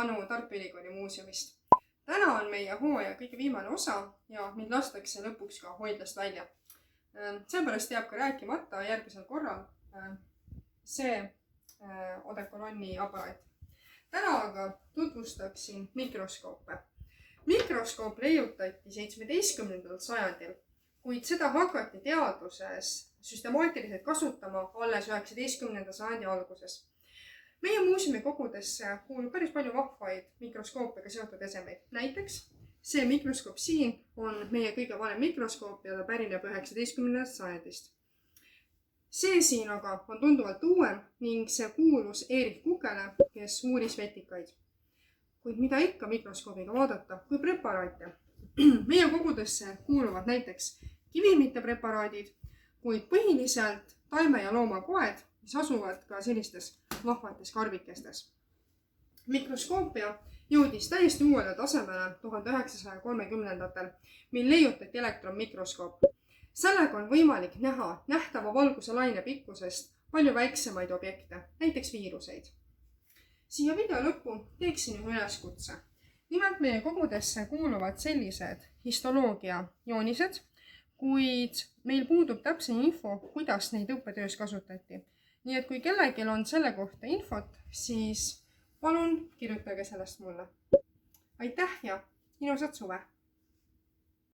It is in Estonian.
Anu Tartu Ülikooli muuseumist. Täna on meie hooaja kõige viimane osa ja mind lastakse lõpuks ka hoidlast välja. Seepärast jääb ka rääkimata järgmisel korral see odekolonni aparaat. Täna aga tutvustaksin mikroskoope. Mikroskoop leiutati 17. sajandil, kuid seda hakati teaduses süstemaatiliselt kasutama alles 19. sajandi alguses. Meie muuseumi kogudesse kuulub päris palju vahvaid mikroskoopiga seotud esemeid. Näiteks see mikroskoop siin on meie kõige vanem mikroskoop ja ta pärineb 19. sajandist. See siin aga on tunduvalt uuem ning see kuulus Erich Kukele, kes uuris vetikaid. Kuid mida ikka mikroskoobiga vaadata kui preparaate? Meie kogudesse kuuluvad näiteks kivimite preparaadid, kuid põhiliselt taime- ja loomakoed, mis asuvad ka sellistes vahvates karbikestes. Mikroskoopia jõudis täiesti uuele tasemele 1930-ndatel, mil leiutati elektronmikroskoop. Sellega on võimalik näha nähtava valguse laine pikkusest palju väiksemaid objekte, näiteks viiruseid. Siia video lõppu teeksin ühe üleskutse. Nimelt meie kogudesse kuuluvad sellised histoloogia joonised, kuid meil puudub täpse info, kuidas neid õppetöös kasutati. Nii et kui kellelgi on selle kohta infot, siis palun kirjutage sellest mulle. Aitäh ja ilusat suve!